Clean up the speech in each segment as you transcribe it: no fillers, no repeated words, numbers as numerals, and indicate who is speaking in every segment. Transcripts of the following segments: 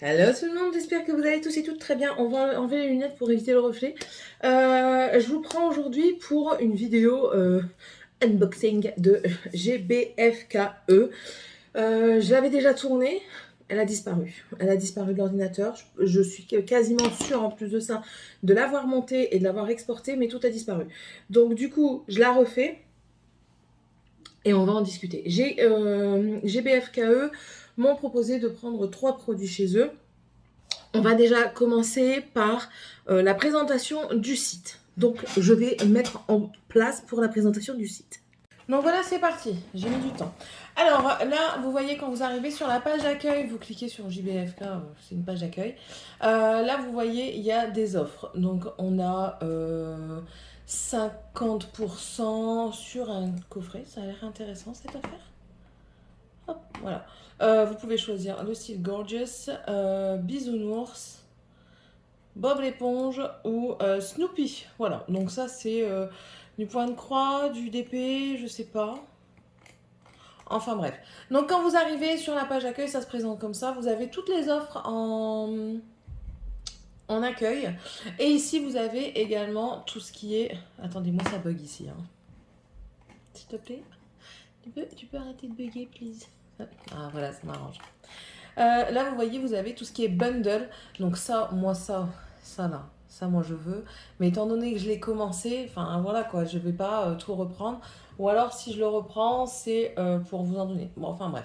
Speaker 1: Hello tout le monde, j'espère que vous allez tous et toutes très bien. On va enlever les lunettes pour éviter le reflet. Je vous prends aujourd'hui pour une vidéo unboxing de GBFKE. Je l'avais déjà tournée, elle a disparu. Elle a disparu de l'ordinateur. Je suis quasiment sûre en plus de ça de l'avoir montée et de l'avoir exportée, mais tout a disparu. Donc du coup, je la refais. Et on va en discuter. GBFKE m'ont proposé de prendre 3 produits chez eux. On va déjà commencer par la présentation du site. Donc, je vais mettre en place pour la présentation du site. Donc voilà, c'est parti. J'ai mis du temps. Alors là, vous voyez quand vous arrivez sur la page d'accueil, vous cliquez sur JBFK, c'est une page d'accueil. Là, vous voyez, il y a des offres. Donc, on a 50% sur un coffret. Ça a l'air intéressant cette affaire. Hop, voilà. Vous pouvez choisir le style Gorgeous, Bisounours, Bob l'éponge ou Snoopy. Voilà, donc ça c'est du point de croix, du DP, je sais pas. Enfin bref. Donc quand vous arrivez sur la page accueil, ça se présente comme ça. Vous avez toutes les offres en accueil. Et ici, vous avez également tout ce qui est... Attendez-moi, ça bug ici. Hein. S'il te plaît. Tu peux arrêter de bugger, please. Ah voilà, ça m'arrange. Là, vous voyez, vous avez tout ce qui est bundle. Donc ça, moi, ça là, ça, moi, je veux. Mais étant donné que je l'ai commencé, enfin, voilà, quoi, je vais pas tout reprendre. Ou alors, si je le reprends, c'est pour vous en donner. Bon, enfin, bref.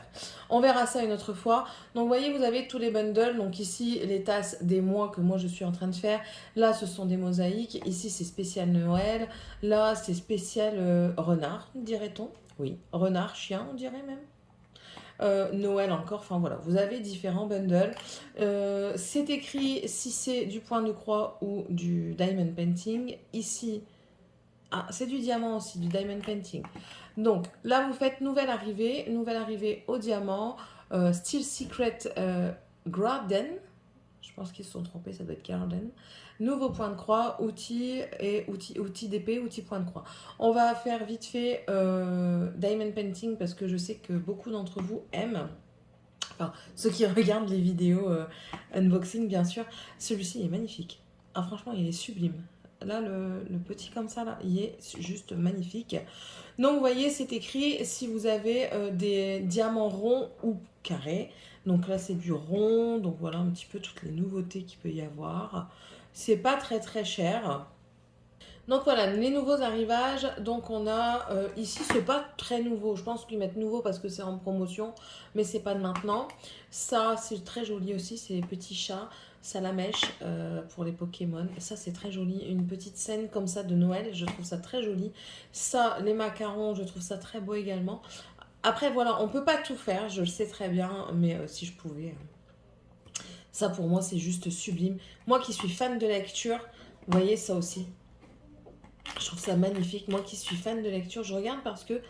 Speaker 1: On verra ça une autre fois. Donc, vous voyez, vous avez tous les bundles. Donc, ici, les tasses des mois que moi, je suis en train de faire. Là, ce sont des mosaïques. Ici, c'est spécial Noël. Là, c'est spécial renard, dirait-on. Oui, renard, chien, on dirait même. Noël encore, enfin voilà, vous avez différents bundles. C'est écrit si c'est du point de croix ou du diamond painting. Ici, ah, c'est du diamant aussi, du diamond painting. Donc là, vous faites nouvelle arrivée au diamant, Still Secret Garden. Je pense qu'ils se sont trompés, ça doit être Garden. Nouveau point de croix, outils et outils d'épée, outils point de croix. On va faire vite fait Diamond Painting parce que je sais que beaucoup d'entre vous aiment. Enfin, ceux qui regardent les vidéos unboxing, bien sûr. Celui-ci est magnifique. Ah, franchement, il est sublime. Là, le petit comme ça, là, il est juste magnifique. Donc, vous voyez, c'est écrit si vous avez des diamants ronds ou carrés. Donc là, c'est du rond. Donc voilà un petit peu toutes les nouveautés qu'il peut y avoir. C'est pas très très cher. Donc voilà, les nouveaux arrivages. Donc on a ici, c'est pas très nouveau. Je pense qu'ils mettent nouveau parce que c'est en promotion, mais c'est pas de maintenant. Ça, c'est très joli aussi. C'est les petits chats, Salamèche pour les Pokémon. Ça, c'est très joli. Une petite scène comme ça de Noël. Je trouve ça très joli. Ça, les macarons, je trouve ça très beau également. Après, voilà, on peut pas tout faire. Je le sais très bien, mais si je pouvais. Ça, pour moi, c'est juste sublime. Moi qui suis fan de lecture, vous voyez ça aussi. Je trouve ça magnifique. Moi qui suis fan de lecture, je regarde parce que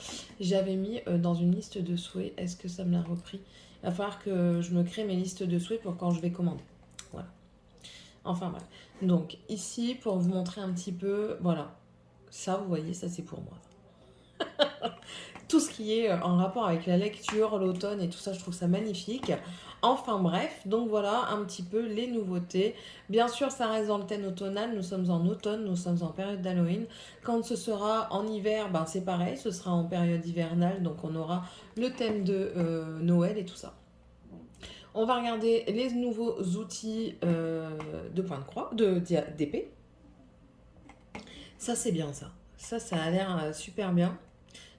Speaker 1: j'avais mis dans une liste de souhaits. Est-ce que ça me l'a repris? Il va falloir que je me crée mes listes de souhaits pour quand je vais commander. Voilà. Enfin bref. Donc ici, pour vous montrer un petit peu, voilà. Ça, vous voyez, ça c'est pour moi. Tout ce qui est en rapport avec la lecture, l'automne et tout ça, je trouve ça magnifique. Enfin bref, donc voilà un petit peu les nouveautés. Bien sûr, ça reste dans le thème automnal. Nous sommes en automne, nous sommes en période d'Halloween. Quand ce sera en hiver, ben c'est pareil, ce sera en période hivernale, donc on aura le thème de Noël et tout ça. On va regarder les nouveaux outils de point de croix, d'épée. Ça c'est bien ça. Ça a l'air super bien.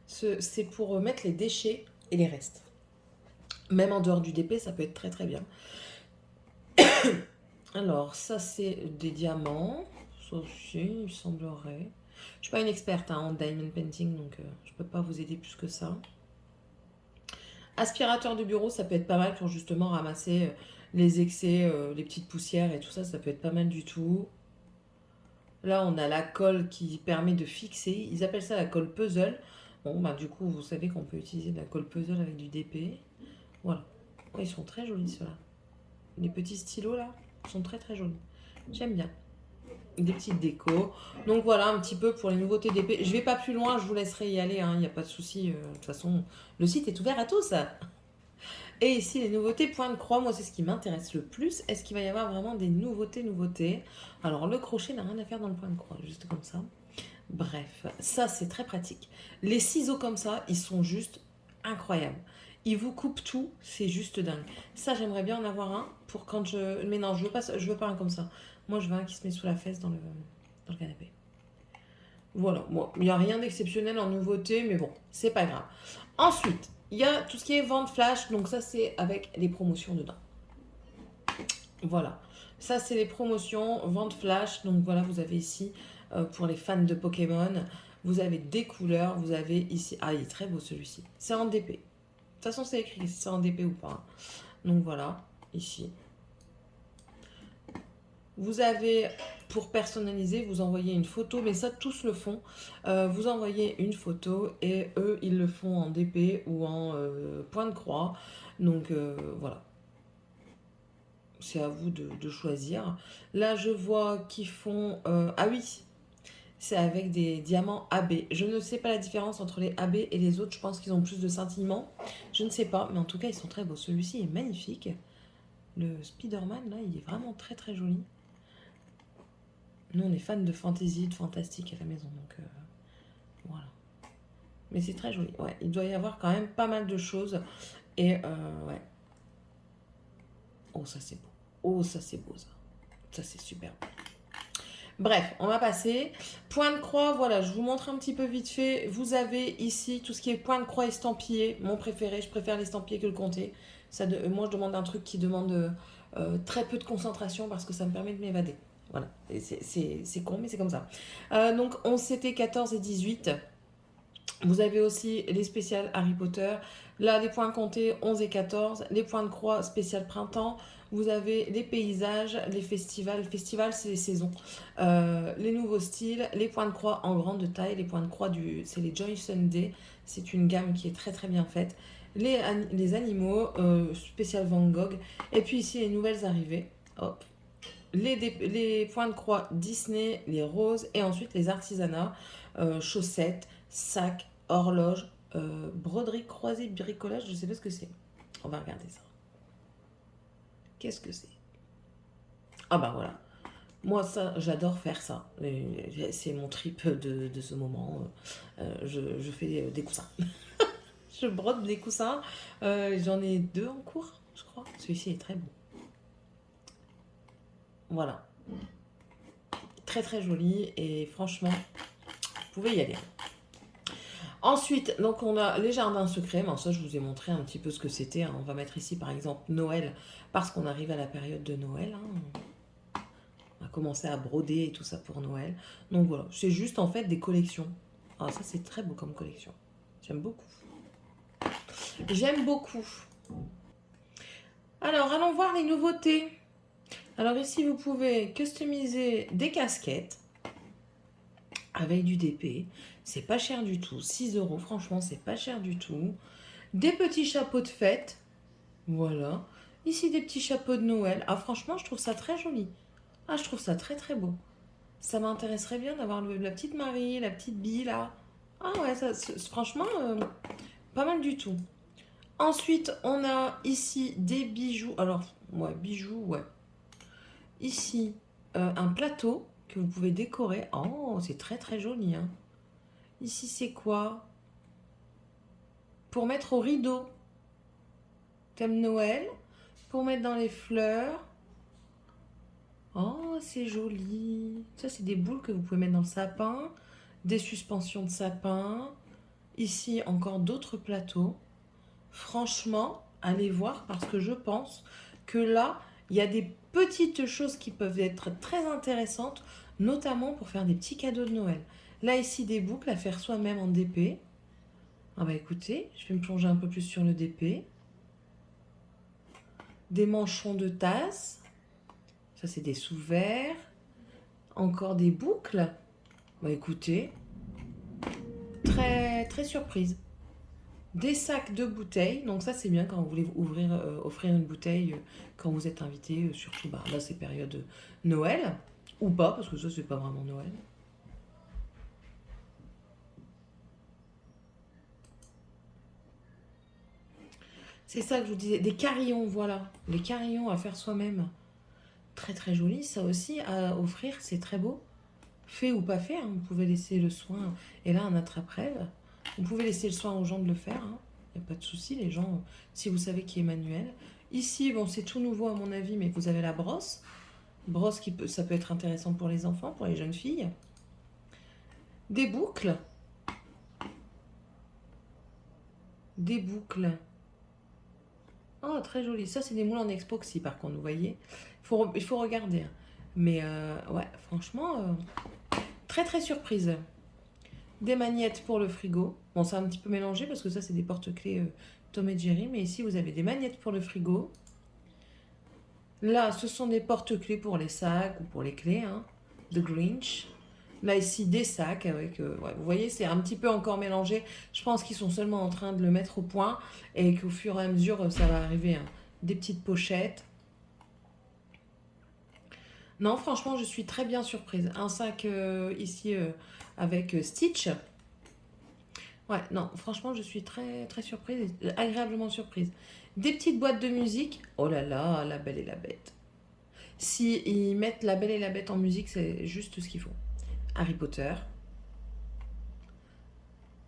Speaker 1: C'est pour mettre les déchets et les restes. Même en dehors du DP, ça peut être très très bien. Alors, ça c'est des diamants. Ça aussi, il semblerait. Je suis pas une experte en diamond painting, donc je peux pas vous aider plus que ça. Aspirateur de bureau, ça peut être pas mal pour justement ramasser les excès, les petites poussières et tout ça, ça peut être pas mal du tout. Là, on a la colle qui permet de fixer. Ils appellent ça la colle puzzle. Bon, bah du coup, vous savez qu'on peut utiliser de la colle puzzle avec du DP. Voilà. Oh, ils sont très jolis ceux-là. Les petits stylos là sont très très jolis. J'aime bien. Des petites décos. Donc voilà un petit peu pour les nouveautés d'épée. Je vais pas plus loin, je vous laisserai y aller, il n'y a pas de souci. De toute façon, le site est ouvert à tous. Et ici, les nouveautés point de croix, moi, c'est ce qui m'intéresse le plus. Est-ce qu'il va y avoir vraiment des nouveautés? Alors, le crochet n'a rien à faire dans le point de croix, juste comme ça. Bref, ça, c'est très pratique. Les ciseaux comme ça, ils sont juste incroyables. Ils vous coupent tout, c'est juste dingue. Ça, j'aimerais bien en avoir un pour quand je... Mais non, je veux pas un comme ça. Moi, je veux un qui se met sous la fesse dans le canapé. Voilà, bon, il n'y a rien d'exceptionnel en nouveauté, mais bon, c'est pas grave. Ensuite, il y a tout ce qui est vente flash, donc ça, c'est avec les promotions dedans. Voilà, ça, c'est les promotions, vente flash, donc voilà, vous avez ici, pour les fans de Pokémon, vous avez des couleurs, vous avez ici... Ah, il est très beau celui-ci. C'est en DP. De toute façon, c'est écrit si c'est en DP ou pas. Donc voilà, ici. Vous avez, pour personnaliser, vous envoyez une photo, mais ça, tous le font. Vous envoyez une photo et eux, ils le font en DP ou en point de croix. Donc voilà, c'est à vous de choisir. Là, je vois qu'ils font... ah oui, c'est avec des diamants AB. Je ne sais pas la différence entre les AB et les autres. Je pense qu'ils ont plus de scintillement. Je ne sais pas, mais en tout cas, ils sont très beaux. Celui-ci est magnifique. Le Spider-Man, là, il est vraiment très très joli. Nous, on est fans de fantasy, de fantastique à la maison, donc voilà. Mais c'est très joli. Ouais, il doit y avoir quand même pas mal de choses. Et ouais. Oh, ça c'est beau. Oh, ça c'est beau, ça. Ça c'est super beau. Bref, on va passer. Point de croix, voilà, je vous montre un petit peu vite fait. Vous avez ici tout ce qui est point de croix estampillé. Mon préféré, je préfère l'estampillé que le comté. Moi, je demande un truc qui demande très peu de concentration parce que ça me permet de m'évader. Voilà, c'est con, mais c'est comme ça. Donc, 11, CT, 14 et 18. Vous avez aussi les spéciales Harry Potter. Là, les points comptés 11 et 14. Les points de croix spécial printemps. Vous avez les paysages, les festivals. Festival, c'est les saisons. Les nouveaux styles, les points de croix en grande taille. Les points de croix, c'est les Joy Sunday. C'est une gamme qui est très très bien faite. Les animaux, spécial Van Gogh. Et puis ici, les nouvelles arrivées. Hop. Les points de croix Disney, les roses. Et ensuite, les artisanats, chaussettes, sacs, horloges, broderie croisée, bricolage. Je ne sais pas ce que c'est. On va regarder ça. Qu'est-ce que c'est? Ah bah voilà. Moi, ça, j'adore faire ça. C'est mon trip de ce moment. Je fais des coussins. Je brode des coussins. J'en ai 2 en cours, je crois. Celui-ci est très beau. Voilà. Très très joli. Et franchement, vous pouvez y aller. Ensuite, donc on a les jardins secrets. Mais ça, je vous ai montré un petit peu ce que c'était. On va mettre ici, par exemple, Noël. Parce qu'on arrive à la période de Noël. On va commencer à broder et tout ça pour Noël. Donc voilà, c'est juste en fait des collections. Ah, ça c'est très beau comme collection. J'aime beaucoup. J'aime beaucoup. Alors, allons voir les nouveautés. Alors ici, vous pouvez customiser des casquettes avec du DP. C'est pas cher du tout. 6 €, franchement, c'est pas cher du tout. Des petits chapeaux de fête. Voilà. Ici, des petits chapeaux de Noël. Ah, franchement, je trouve ça très joli. Ah, je trouve ça très très beau. Ça m'intéresserait bien d'avoir la petite Marie, la petite Bille là. Ah ouais, ça, franchement, pas mal du tout. Ensuite, on a ici des bijoux. Alors, ouais, bijoux, ouais. Ici, un plateau que vous pouvez décorer. Oh, c'est très très joli. Hein. Ici, c'est quoi? Pour mettre au rideau. Thème Noël. Pour mettre dans les fleurs. Oh, c'est joli. Ça, c'est des boules que vous pouvez mettre dans le sapin. Des suspensions de sapin. Ici, encore d'autres plateaux. Franchement, allez voir parce que je pense que là, il y a des petites choses qui peuvent être très intéressantes, notamment pour faire des petits cadeaux de Noël. Là, ici, des boucles à faire soi-même en DP. Ah bah écoutez, je vais me plonger un peu plus sur le DP. Des manchons de tasse. Ça, c'est des sous-verres. Encore des boucles. Bah écoutez, très, très surprise. Des sacs de bouteilles, donc ça c'est bien quand vous voulez offrir une bouteille quand vous êtes invité, surtout bah, là c'est période Noël, ou pas, parce que ça c'est pas vraiment Noël. C'est ça que je vous disais. Des carillons, voilà. Les carillons à faire soi-même. Très très joli. Ça aussi, à offrir, c'est très beau. Fait ou pas fait, hein, vous pouvez laisser le soin. Et là, un attrape-rêve. Vous pouvez laisser le soin aux gens de le faire. Il n'y a pas de souci, les gens, si vous savez qui est manuel. Ici, bon, c'est tout nouveau à mon avis, mais vous avez la brosse. Brosse, ça peut être intéressant pour les enfants, pour les jeunes filles. Des boucles. Des boucles. Oh, très joli. Ça, c'est des moules en expoxy, par contre, vous voyez. Il faut regarder. Mais, ouais, franchement, très, très surprise. Des magnettes pour le frigo. Bon, c'est un petit peu mélangé, parce que ça, c'est des porte-clés Tom et Jerry. Mais ici, vous avez des magnettes pour le frigo. Là, ce sont des porte-clés pour les sacs ou pour les clés. Hein. The Grinch. Là, ici, des sacs avec... ouais, vous voyez, c'est un petit peu encore mélangé. Je pense qu'ils sont seulement en train de le mettre au point et qu'au fur et à mesure, ça va arriver. Hein. Des petites pochettes. Non, franchement, je suis très bien surprise. Un sac ici avec Stitch. Ouais, non, franchement, je suis très, très surprise, agréablement surprise. Des petites boîtes de musique. Oh là là, La Belle et la Bête. Si ils mettent La Belle et la Bête en musique, c'est juste ce qu'il faut. Harry Potter.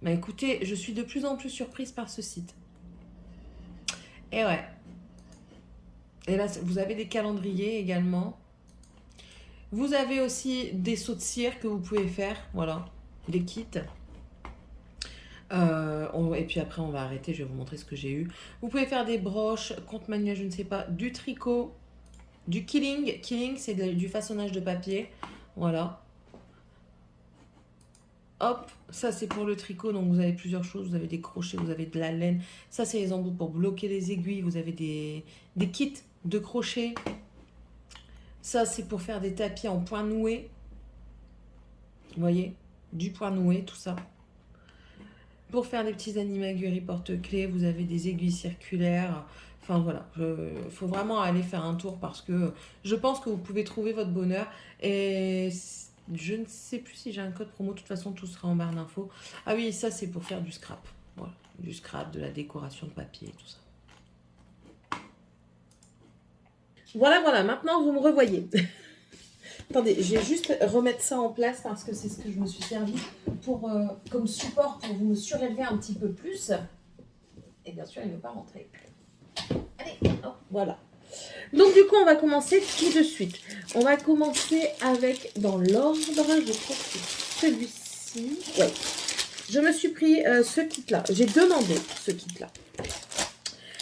Speaker 1: Bah écoutez, je suis de plus en plus surprise par ce site. Et ouais. Et là, vous avez des calendriers également. Vous avez aussi des sauts de cire que vous pouvez faire. Voilà, des kits. Et puis après, on va arrêter. Je vais vous montrer ce que j'ai eu. Vous pouvez faire des broches, compte manuel, je ne sais pas, du tricot, du killing. Killing, c'est du façonnage de papier. Voilà. Hop, ça c'est pour le tricot, donc vous avez plusieurs choses, vous avez des crochets, vous avez de la laine, ça c'est les embouts pour bloquer les aiguilles, vous avez des kits de crochets, ça c'est pour faire des tapis en point noué, vous voyez, du point noué, tout ça. Pour faire des petits animagueries porte-clés, vous avez des aiguilles circulaires, enfin voilà, faut vraiment aller faire un tour parce que je pense que vous pouvez trouver votre bonheur et... Je ne sais plus si j'ai un code promo. De toute façon, tout sera en barre d'infos. Ah oui, ça, c'est pour faire du scrap. Voilà, du scrap, de la décoration de papier et tout ça. Voilà, voilà. Maintenant, vous me revoyez. Attendez, je vais juste remettre ça en place parce que c'est ce que je me suis servi pour, comme support pour vous me surélever un petit peu plus. Et bien sûr, il ne veut pas rentrer. Allez, hop, voilà. Donc du coup, on va commencer tout de suite. On va commencer avec, dans l'ordre, je crois que c'est celui-ci. Oui, je me suis pris ce kit-là. J'ai demandé ce kit-là.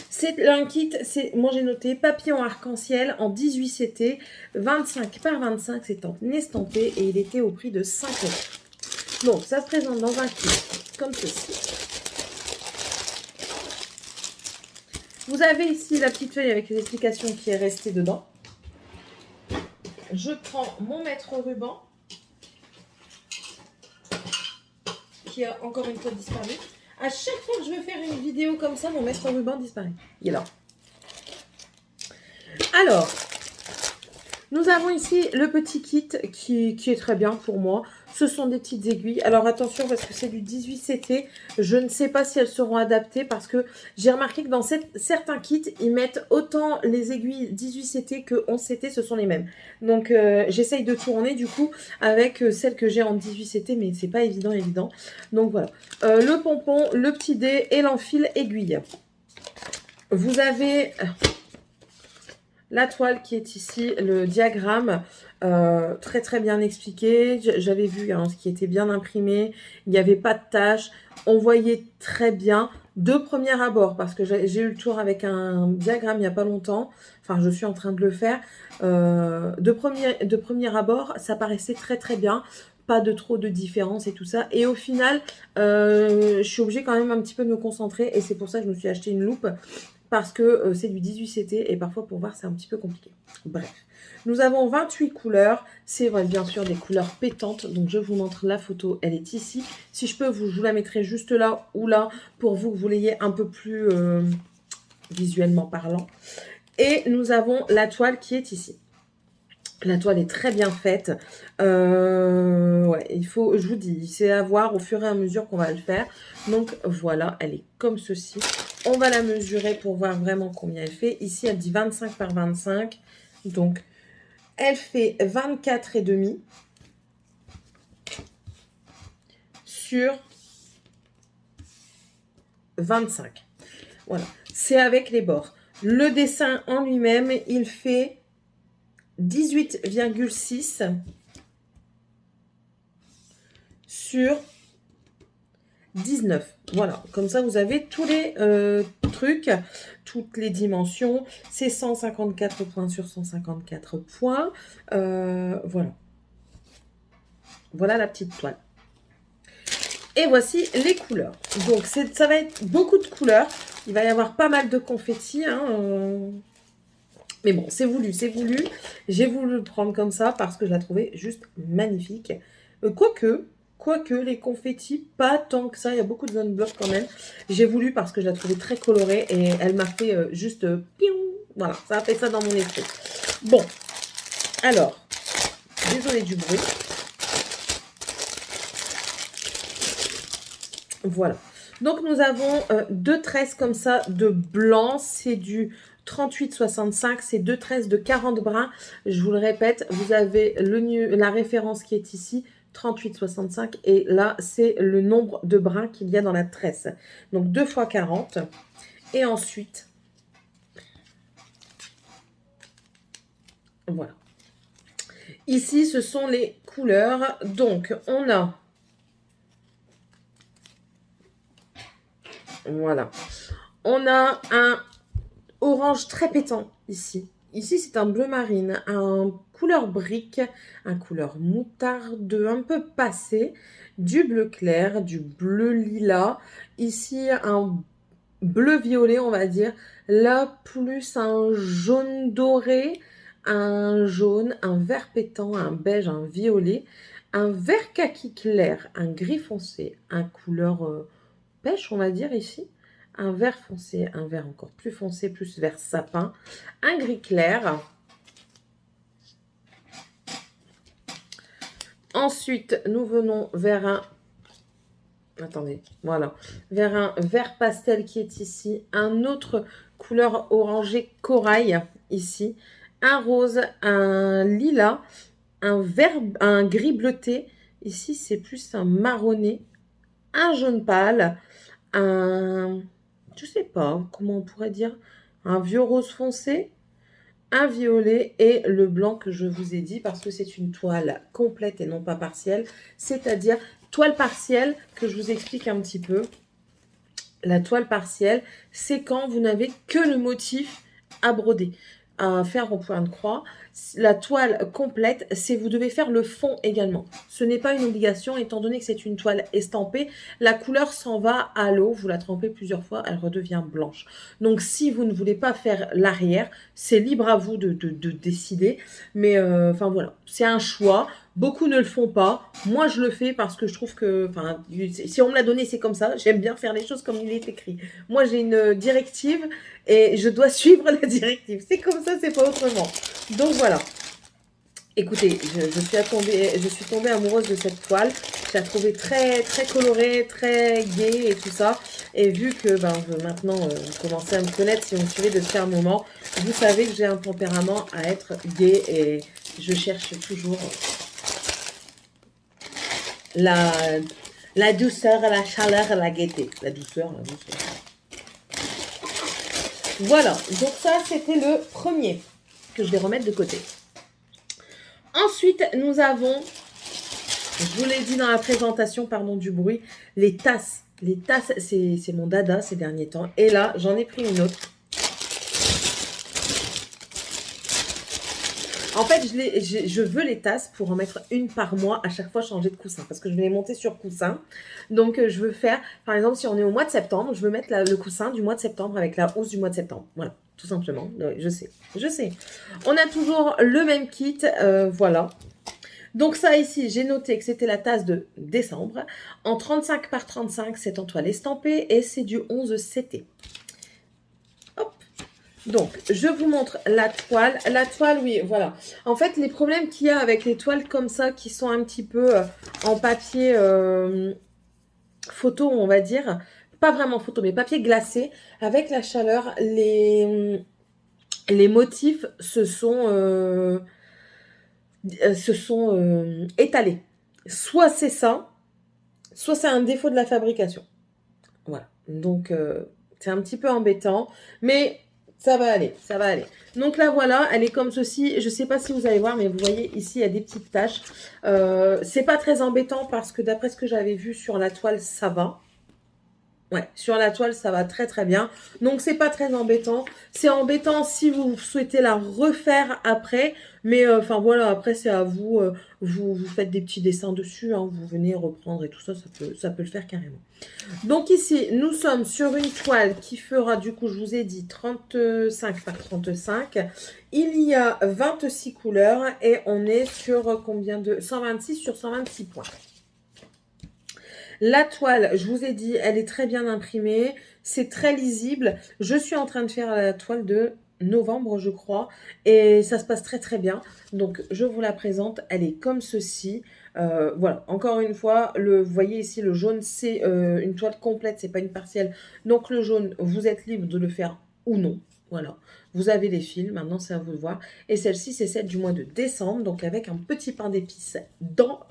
Speaker 1: C'est un kit, moi j'ai noté papillon arc-en-ciel en 18 CT, 25 par 25, c'est en estampé et il était au prix de 5 €. Donc ça se présente dans un kit comme ceci. Vous avez ici la petite feuille avec les explications qui est restée dedans. Je prends mon mètre ruban, qui a encore une fois disparu. À chaque fois que je veux faire une vidéo comme ça, mon mètre ruban disparaît. Il est là. Alors, nous avons ici le petit kit qui est très bien pour moi. Ce sont des petites aiguilles. Alors attention parce que c'est du 18 CT. Je ne sais pas si elles seront adaptées parce que j'ai remarqué que dans certains kits, ils mettent autant les aiguilles 18 CT que 11 CT, ce sont les mêmes. Donc j'essaye de tourner du coup avec celles que j'ai en 18 CT, mais c'est pas évident. Donc voilà. Le pompon, le petit dé et l'enfil aiguille. Vous avez... la toile qui est ici, le diagramme, très très bien expliqué. J'avais vu ce qui était bien imprimé. Il n'y avait pas de tâches. On voyait très bien de premier abord, parce que j'ai eu le tour avec un diagramme il n'y a pas longtemps. Enfin, je suis en train de le faire. De premier abord, ça paraissait très très bien. Pas de trop de différence et tout ça. Et au final, je suis obligée quand même un petit peu de me concentrer. Et c'est pour ça que je me suis acheté une loupe. Parce que c'est du 18 CT et parfois pour voir c'est un petit peu compliqué. Bref, nous avons 28 couleurs. C'est vrai, bien sûr des couleurs pétantes. Donc je vous montre la photo, elle est ici. Si je peux, je vous la mettrai juste là ou là pour vous que vous l'ayez un peu plus visuellement parlant. Et nous avons la toile qui est ici. La toile est très bien faite. Ouais, il faut, je vous dis, c'est à voir au fur et à mesure qu'on va le faire. Donc voilà, elle est comme ceci. On va la mesurer pour voir vraiment combien elle fait. Ici, elle dit 25 par 25. Donc, elle fait 24,5 sur 25. Voilà, c'est avec les bords. Le dessin en lui-même, il fait 18,6 sur 19. Voilà, comme ça vous avez tous les trucs, toutes les dimensions. C'est 154 points sur 154 points. Voilà. Voilà la petite toile. Et voici les couleurs. Donc ça va être beaucoup de couleurs. Il va y avoir pas mal de confettis. Hein, mais bon, c'est voulu, c'est voulu. J'ai voulu le prendre comme ça parce que je la trouvais juste magnifique. Quoique, les confettis, pas tant que ça. Il y a beaucoup de zone bloc quand même. J'ai voulu parce que je la trouvais très colorée et elle m'a fait juste piou. Voilà, ça a fait ça dans mon esprit. Bon, alors, désolée du bruit. Voilà. Donc, nous avons deux tresses comme ça de blanc. C'est du 38,65. C'est deux tresses de 40 brins. Je vous le répète, vous avez la référence qui est ici, 38,65. Et là, c'est le nombre de brins qu'il y a dans la tresse. Donc, 2 fois 40. Et ensuite, voilà. Ici, ce sont les couleurs. Donc, on a... Voilà. On a un orange très pétant ici. Ici, c'est un bleu marine, un couleur brique, un couleur moutarde un peu passé, du bleu clair, du bleu lilas. Ici, un bleu violet, on va dire. Là, plus un jaune doré, un jaune, un vert pétant, un beige, un violet, un vert kaki clair, un gris foncé, un couleur pêche, on va dire ici. Un vert foncé, un vert encore plus foncé, plus vert sapin, un gris clair. Ensuite, nous venons vers un... Attendez, voilà. Vers un vert pastel qui est ici. Un autre couleur orangé corail ici. Un rose, un lilas, un gris bleuté. Ici, c'est plus un marronné. Un jaune pâle. Je sais pas comment on pourrait dire, un vieux rose foncé, un violet et le blanc que je vous ai dit parce que c'est une toile complète et non pas partielle, c'est-à-dire toile partielle que je vous explique un petit peu. La toile partielle, c'est quand vous n'avez que le motif à broder, à faire au point de croix. La toile complète, c'est vous devez faire le fond également. Ce n'est pas une obligation, étant donné que c'est une toile estampée. La couleur s'en va à l'eau, vous la trempez plusieurs fois, elle redevient blanche. Donc, si vous ne voulez pas faire l'arrière, c'est libre à vous de décider. Mais, enfin voilà, c'est un choix. Beaucoup ne le font pas. Moi, je le fais parce que je trouve que, enfin, si on me l'a donné, c'est comme ça. J'aime bien faire les choses comme il est écrit. Moi, j'ai une directive et je dois suivre la directive. C'est comme ça, c'est pas autrement. Donc voilà. Écoutez, je suis tombée amoureuse de cette toile. Je la trouvais très, très colorée, très gaie et tout ça. Et vu que maintenant, vous commencez à me connaître, si vous me suivez depuis un moment, vous savez que j'ai un tempérament à être gaie et je cherche toujours la douceur, la chaleur, la gaieté. La douceur. Voilà, donc ça, c'était le premier que je vais remettre de côté. Ensuite, nous avons, je vous l'ai dit dans la présentation, pardon du bruit, les tasses. Les tasses, c'est mon dada ces derniers temps. Et là, j'en ai pris une autre. En fait, je veux les tasses pour en mettre une par mois, à chaque fois changer de coussin, parce que je vais les monter sur coussin. Donc, je veux faire, par exemple, si on est au mois de septembre, je veux mettre le coussin du mois de septembre avec la housse du mois de septembre. Voilà, tout simplement. Je sais. On a toujours le même kit, voilà. Donc ça ici, j'ai noté que c'était la tasse de décembre. En 35 par 35, c'est en toile estampée et c'est du 11 CT. Hop. Donc, je vous montre la toile. La toile, oui, voilà. En fait, les problèmes qu'il y a avec les toiles comme ça, qui sont un petit peu en papier photo, on va dire, pas vraiment photo, mais papier glacé, avec la chaleur, les motifs se sont étalés. Soit c'est ça, soit c'est un défaut de la fabrication. Voilà. Donc, c'est un petit peu embêtant, mais ça va aller, ça va aller. Donc là, voilà, elle est comme ceci. Je ne sais pas si vous allez voir, mais vous voyez ici, il y a des petites taches. C'est pas très embêtant parce que d'après ce que j'avais vu sur la toile, ça va. Ouais, sur la toile, ça va très très bien. Donc, c'est pas très embêtant. C'est embêtant si vous souhaitez la refaire après. Mais enfin voilà, après, c'est à vous. Vous faites des petits dessins dessus. Hein, vous venez reprendre et tout ça, ça peut le faire carrément. Donc ici, nous sommes sur une toile qui fera, du coup, je vous ai dit 35 par 35. Il y a 26 couleurs et on est sur combien de 126 sur 126 points. La toile, je vous ai dit, elle est très bien imprimée. C'est très lisible. Je suis en train de faire la toile de novembre, je crois. Et ça se passe très très bien. Donc, je vous la présente. Elle est comme ceci. Voilà, encore une fois, vous voyez ici, le jaune, c'est une toile complète. C'est pas une partielle. Donc, le jaune, vous êtes libre de le faire ou non. Voilà. Vous avez les fils. Maintenant, c'est à vous de voir. Et celle-ci, c'est celle du mois de décembre. Donc, avec un petit pain d'épices dans...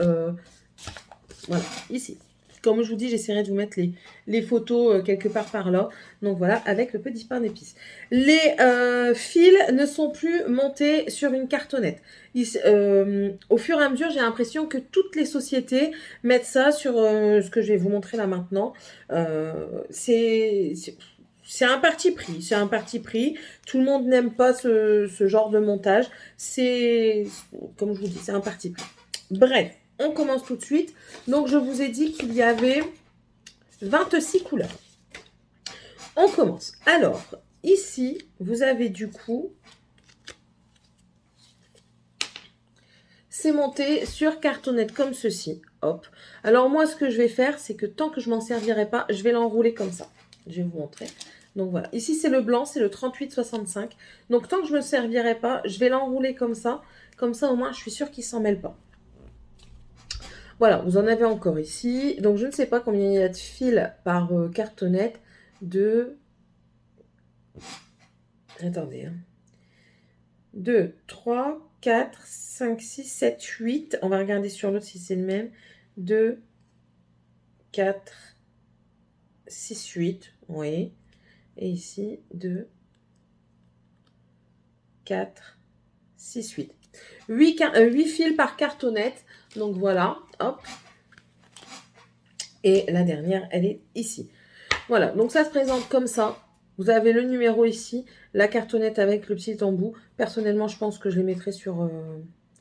Speaker 1: voilà, ici. Comme je vous dis, j'essaierai de vous mettre les photos quelque part par là. Donc voilà, avec le petit pain d'épices. Les fils ne sont plus montés sur une cartonnette. Au fur et à mesure, j'ai l'impression que toutes les sociétés mettent ça sur ce que je vais vous montrer là maintenant. C'est un parti pris. C'est un parti pris. Tout le monde n'aime pas ce genre de montage. C'est, comme je vous dis, c'est un parti pris. Bref. On commence tout de suite. Donc, je vous ai dit qu'il y avait 26 couleurs. On commence. Alors, ici, vous avez du coup... C'est monté sur cartonnette comme ceci. Hop. Alors, moi, ce que je vais faire, c'est que tant que je m'en servirai pas, je vais l'enrouler comme ça. Je vais vous montrer. Donc, voilà. Ici, c'est le blanc, c'est le 38,65. Donc, tant que je ne me servirai pas, je vais l'enrouler comme ça. Comme ça, au moins, je suis sûre qu'il ne s'en mêle pas. Voilà, vous en avez encore ici. Donc, je ne sais pas combien il y a de fils par cartonnette. Attendez. 2, 3, 4, 5, 6, 7, 8. On va regarder sur l'autre si c'est le même. 2, 4, 6, 8. Oui. Et ici, 2, 4, 6, 8. 8 fils par cartonnette. Donc, voilà. Hop. Et la dernière, elle est ici. Voilà, donc ça se présente comme ça. Vous avez le numéro ici, la cartonnette avec le petit embout. Personnellement, je pense que je les mettrai sur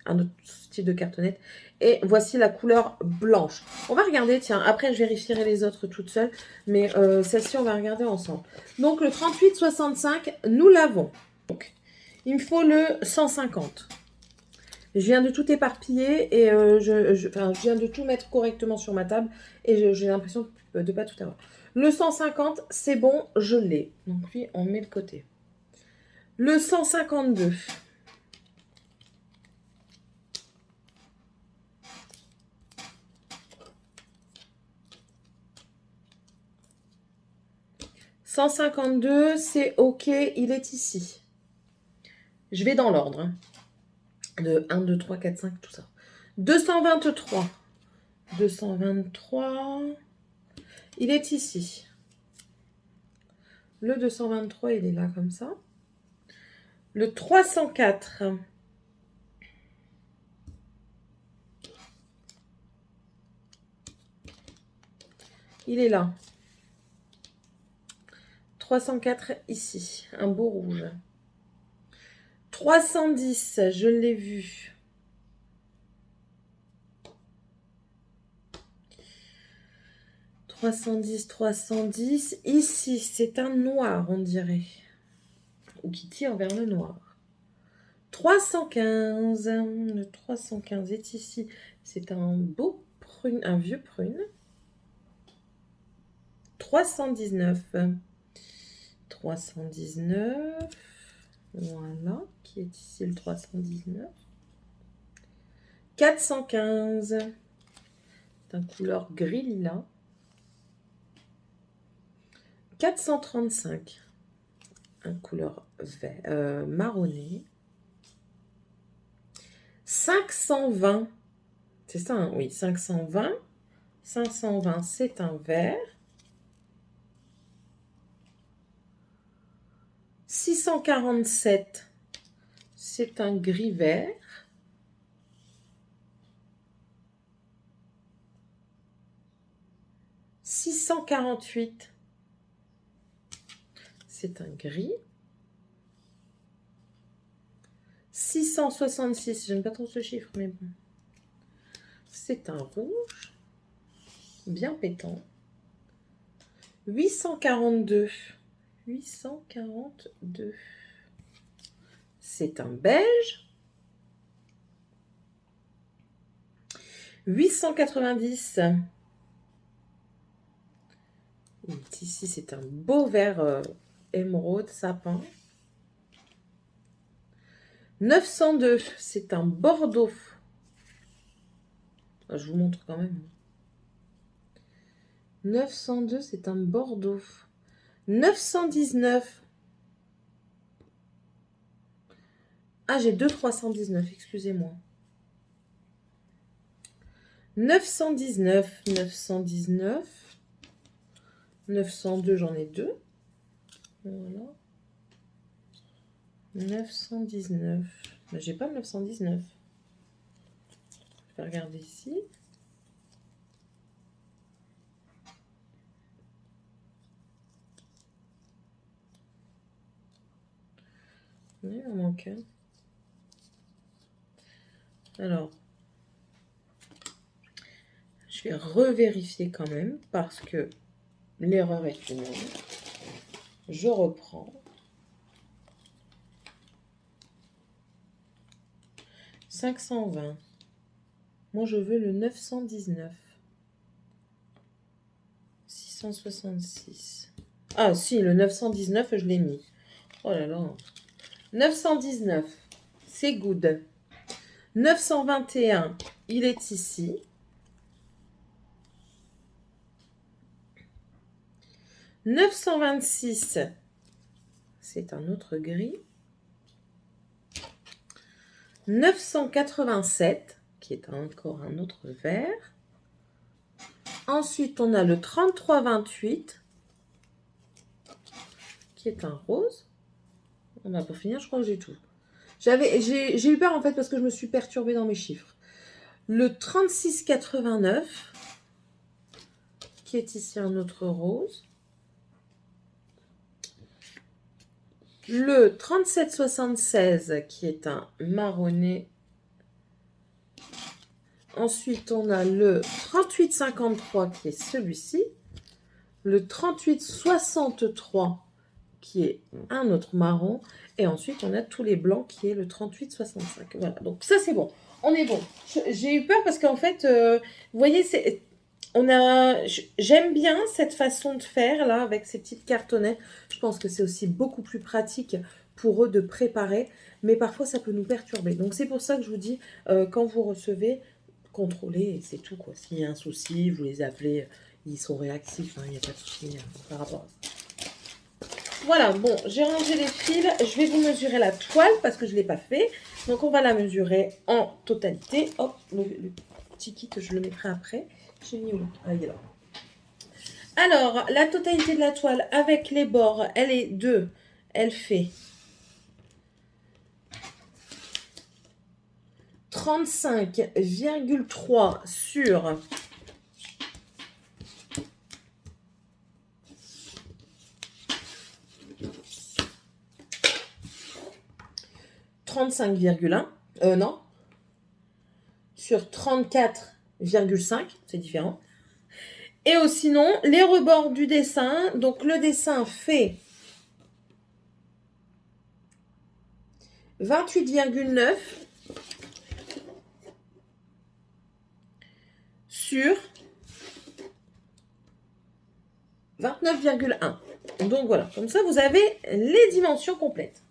Speaker 1: un autre style de cartonnette. Et voici la couleur blanche. On va regarder, tiens, après je vérifierai les autres toutes seules. Mais celle-ci, on va regarder ensemble. Donc le 38,65, nous l'avons. Donc, il me faut le 150. Je viens de tout éparpiller et je viens de tout mettre correctement sur ma table et j'ai l'impression de ne pas tout avoir. Le 150, c'est bon, je l'ai. Donc lui, on met de côté. Le 152. « 152, c'est OK, il est ici. Je vais dans l'ordre. Hein. De 1, 2, 3, 4, 5, tout ça. 223. 223. Il est ici. Le 223, il est là comme ça. Le 304. Il est là. 304 ici. Un beau rouge. 310, je l'ai vu. 310. Ici, c'est un noir, on dirait. Ou qui tire vers le noir. 315. Le 315 est ici. C'est un beau prune, un vieux prune. 319. 319. Voilà, qui est ici le 319. 415. C'est un couleur gris lilas. 435. Un couleur vert, marronné. 520. C'est ça, hein? Oui, 520. 520, c'est un vert. 647, c'est un gris vert. 648, c'est un gris. 666, j'aime pas trop ce chiffre, mais bon. C'est un rouge, bien pétant. 842, 842, c'est un beige. 890, ici c'est un beau vert émeraude, sapin. 902, c'est un bordeaux. Je vous montre quand même. 902, c'est un bordeaux. 919. Ah, j'ai 319, excusez-moi. 919, 919. 902, j'en ai deux. Voilà. 919. Mais j'ai pas le 919. Je vais regarder ici. Oui, il en manque un. Alors, je vais revérifier quand même parce que l'erreur est humaine. Je reprends. 520. Moi, je veux le 919. 666. Ah, si, le 919, je l'ai mis. Oh là là. 919, c'est good. 921, il est ici. 926, c'est un autre gris. 987, qui est encore un autre vert. Ensuite, on a le 3328, qui est un rose. Pour finir, je crois que j'ai tout. J'ai eu peur en fait parce que je me suis perturbée dans mes chiffres. Le 3689, qui est ici un autre rose. Le 3776, qui est un marronné. Ensuite, on a le 3853, qui est celui-ci. Le 3863, qui est un autre marron. Et ensuite, on a tous les blancs, qui est le 3865. Voilà, donc ça, c'est bon. On est bon. J'ai eu peur parce qu'en fait, vous voyez, j'aime bien cette façon de faire, là, avec ces petites cartonnettes. Je pense que c'est aussi beaucoup plus pratique pour eux de préparer. Mais parfois, ça peut nous perturber. Donc, c'est pour ça que je vous dis, quand vous recevez, contrôlez et c'est tout, quoi. S'il y a un souci, vous les appelez. Ils sont réactifs, hein, il n'y a pas de souci par rapport à ça. Voilà, bon, j'ai rangé les fils. Je vais vous mesurer la toile parce que je ne l'ai pas fait. Donc, on va la mesurer en totalité. Hop, le petit kit, je le mettrai après. J'ai mis où? Ah, il est là. Alors, la totalité de la toile avec les bords, elle fait 35,3 sur 35,1. Non. Sur 34,5. C'est différent. Et sinon, les rebords du dessin. Donc, le dessin fait 28,9 sur 29,1. Donc, voilà. Comme ça, vous avez les dimensions complètes.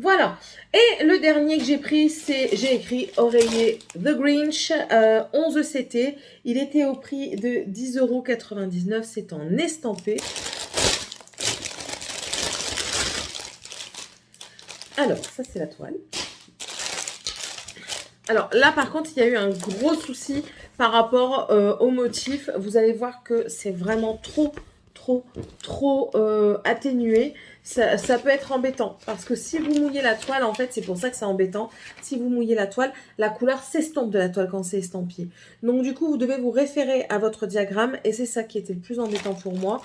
Speaker 1: Voilà. Et le dernier que j'ai pris, j'ai écrit oreiller The Grinch 11 CT. Il était au prix de 10,99 €. C'est en estampé. Alors, ça c'est la toile. Alors là, par contre, il y a eu un gros souci par rapport au motif. Vous allez voir que c'est vraiment trop atténué. Ça peut être embêtant parce que si vous mouillez la toile, en fait, c'est pour ça que c'est embêtant. Si vous mouillez la toile, la couleur s'estompe de la toile quand c'est estampillé. Donc du coup, vous devez vous référer à votre diagramme et c'est ça qui était le plus embêtant pour moi.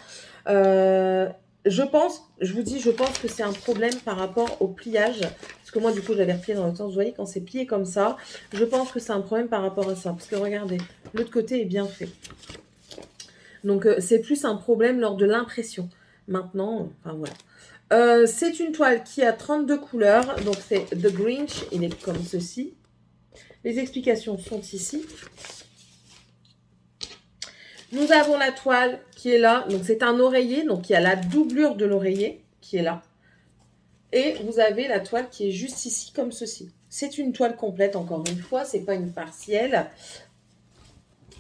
Speaker 1: Je pense que c'est un problème par rapport au pliage. Parce que moi, du coup, j'avais replié dans l'autre sens. Vous voyez, quand c'est plié comme ça, je pense que c'est un problème par rapport à ça. Parce que regardez, l'autre côté est bien fait. Donc, c'est plus un problème lors de l'impression. Maintenant, enfin voilà. C'est une toile qui a 32 couleurs. Donc, c'est The Grinch. Il est comme ceci. Les explications sont ici. Nous avons la toile qui est là. Donc, c'est un oreiller. Donc, il y a la doublure de l'oreiller qui est là. Et vous avez la toile qui est juste ici, comme ceci. C'est une toile complète, encore une fois. C'est pas une partielle.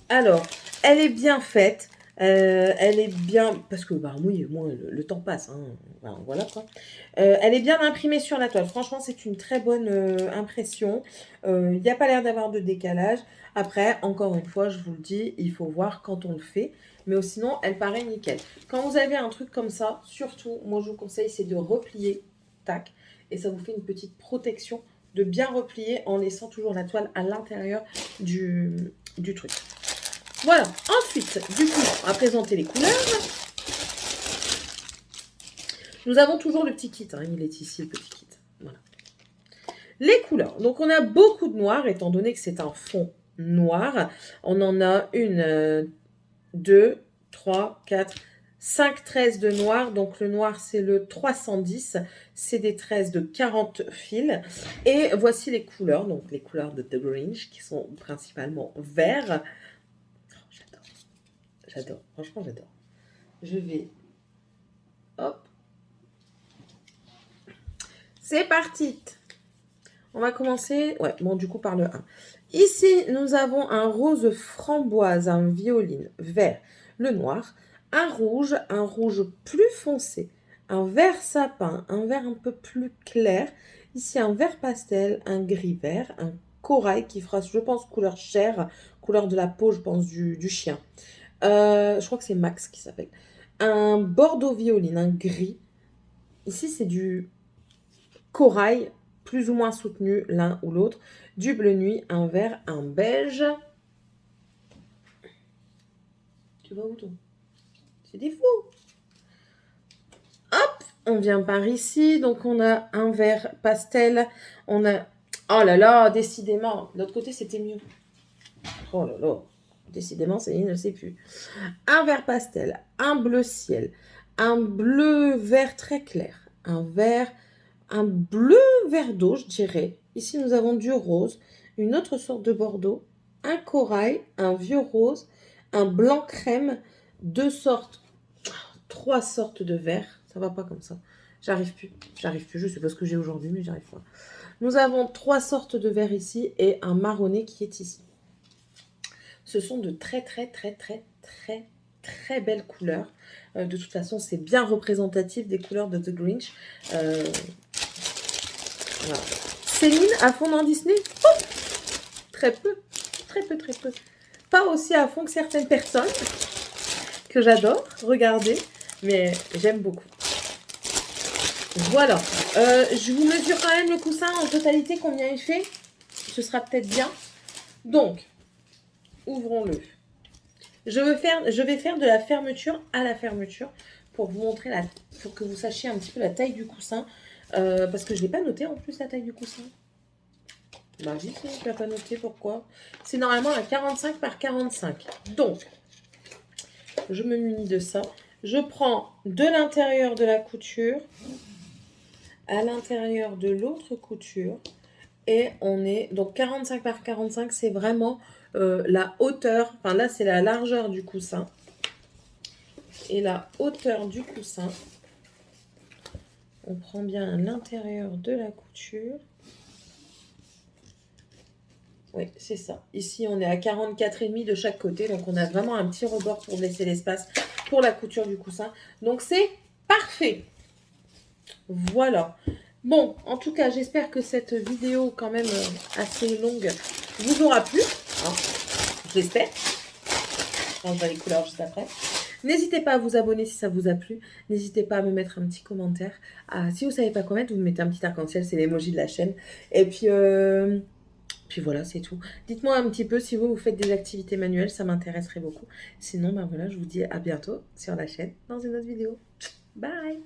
Speaker 1: Alors, elle est bien faite. Elle est bien... Parce que, bah oui, moi, le temps passe. Hein. Enfin, voilà, quoi. Elle est bien imprimée sur la toile. Franchement, c'est une très bonne impression. Il n'y a pas l'air d'avoir de décalage. Après, encore une fois, je vous le dis, il faut voir quand on le fait. Mais sinon, elle paraît nickel. Quand vous avez un truc comme ça, surtout, moi, je vous conseille, c'est de replier. Tac. Et ça vous fait une petite protection de bien replier en laissant toujours la toile à l'intérieur du truc. Voilà. Ensuite, du coup, on va présenter les couleurs. Nous avons toujours le petit kit. Hein. Il est ici, le petit kit. Voilà. Les couleurs. Donc, on a beaucoup de noir, étant donné que c'est un fond noir. On en a 1, 2, 3, 4, 5 tresses de noir. Donc, le noir, c'est le 310. C'est des tresses de 40 fils. Et voici les couleurs. Donc, les couleurs de The Grinch, qui sont principalement vert. J'adore, franchement j'adore. Je vais... Hop. C'est parti. On va commencer, ouais, bon du coup par le 1. Ici, nous avons un rose framboise, un violine vert, le noir, un rouge plus foncé, un vert sapin, un vert un peu plus clair. Ici, un vert pastel, un gris vert, un corail qui fera, je pense, couleur chair, couleur de la peau, je pense, du chien. Je crois que c'est Max qui s'appelle. Un bordeaux violine, un gris. Ici, c'est du corail, plus ou moins soutenu l'un ou l'autre. Du bleu nuit, un vert, un beige. Tu vas où, toi? C'est des fous. Hop, on vient par ici. Donc, on a un vert pastel. On a... Oh là là, décidément. De l'autre côté, c'était mieux. Oh là là. Décidément, Céline ne sait plus. Un vert pastel, un bleu ciel, un bleu vert très clair, un bleu vert d'eau, je dirais. Ici, nous avons du rose, une autre sorte de bordeaux, un corail, un vieux rose, un blanc crème, trois sortes de vert. Ça va pas comme ça. J'arrive plus. Je sais pas ce que j'ai aujourd'hui, mais j'arrive pas. Nous avons 3 sortes de vert ici et un marronné qui est ici. Ce sont de très belles couleurs. De toute façon, c'est bien représentatif des couleurs de The Grinch. Voilà. Céline, à fond dans Disney? Oh, très peu. Pas aussi à fond que certaines personnes, que j'adore regarder, mais j'aime beaucoup. Voilà. Je vous mesure quand même le coussin en totalité, combien il fait. Ce sera peut-être bien. Donc, ouvrons-le. Je vais faire de la fermeture à la fermeture pour vous montrer pour que vous sachiez un petit peu la taille du coussin. Parce que je ne l'ai pas noté en plus la taille du coussin. Bah oui, je ne l'ai pas noté, pourquoi? C'est normalement un 45 par 45. Donc, je me munis de ça. Je prends de l'intérieur de la couture à l'intérieur de l'autre couture. Et on est... Donc 45 par 45, c'est vraiment la hauteur. Enfin là, c'est la largeur du coussin. Et la hauteur du coussin, On prend bien l'intérieur de la couture. Oui, c'est ça. Ici, on est à 44,5 de chaque côté. Donc, on a vraiment un petit rebord pour laisser l'espace pour la couture du coussin. Donc, c'est parfait. Voilà. Bon, en tout cas, j'espère que cette vidéo, quand même assez longue, vous aura plu. Hein, j'espère. Je changerai les couleurs juste après. N'hésitez pas à vous abonner si ça vous a plu. N'hésitez pas à me mettre un petit commentaire. Si vous ne savez pas quoi mettre, vous mettez un petit arc-en-ciel, c'est l'emoji de la chaîne. Et puis voilà, c'est tout. Dites-moi un petit peu si vous faites des activités manuelles, ça m'intéresserait beaucoup. Sinon, ben voilà, je vous dis à bientôt sur la chaîne dans une autre vidéo. Bye!